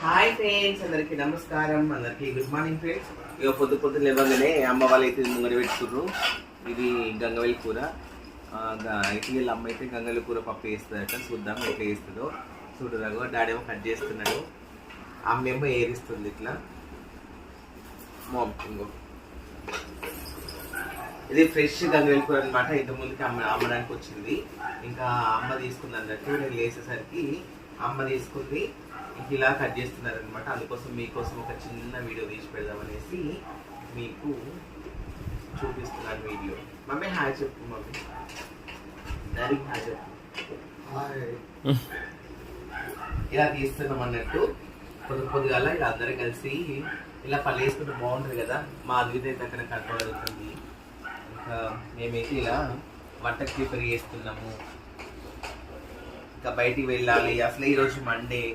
Hi friends, అందరికి నమస్కారం, అందరికి గుడ్ మార్నింగ్ ఫ్రెండ్స్. ఇక పొద్దు లేవగానే అమ్మ వాళ్ళు అయితే ముంగడ పెట్టుకుర్రు. ఇది గంగవెల్లి కూర. అయితే వీళ్ళ అమ్మ అయితే గంగవెల్లి కూర పప్పు వేస్తుందట. చూద్దాం ఎట్లా వేస్తుందో. చూడరాగో డాడీ ఏమో కట్ చేస్తున్నాడు, అమ్మ ఏమో ఏరిస్తుంది ఇట్లా. ఇంకో ఇది ఫ్రెష్ గంగవెల్లి కూర అనమాట. ఇంతకుముందుకి అమ్మడానికి వచ్చింది. ఇంకా అమ్మ తీసుకుంది అన్నట్టు. నేను లేసేసరికి అమ్మ తీసుకుంది, ఇలా కట్ చేస్తున్నారు అనమాట. అందుకోసం మీకోసం ఒక చిన్న వీడియో తీసి పెడదామనేసి మీకు చూపిస్తున్నాను వీడియో. మమ్మీ హాయ్ చెప్పు. మమ్మీ డాడీ హాయ్ చెప్పు. ఇలా తీస్తున్నాం అన్నట్టు. పొద్దుగాల ఇలా అందరం కలిసి ఇలా పళ్ళు వేసుకుంటే బాగుంటుంది కదా. మా అద్విత అయితే అక్కడ కనపడుతుంది. ఇంకా మేమైతే ఇలా వంటకు ప్రిపేర్ చేస్తున్నాము. ఇంకా బయటికి వెళ్ళాలి. అసలు ఈరోజు మండే,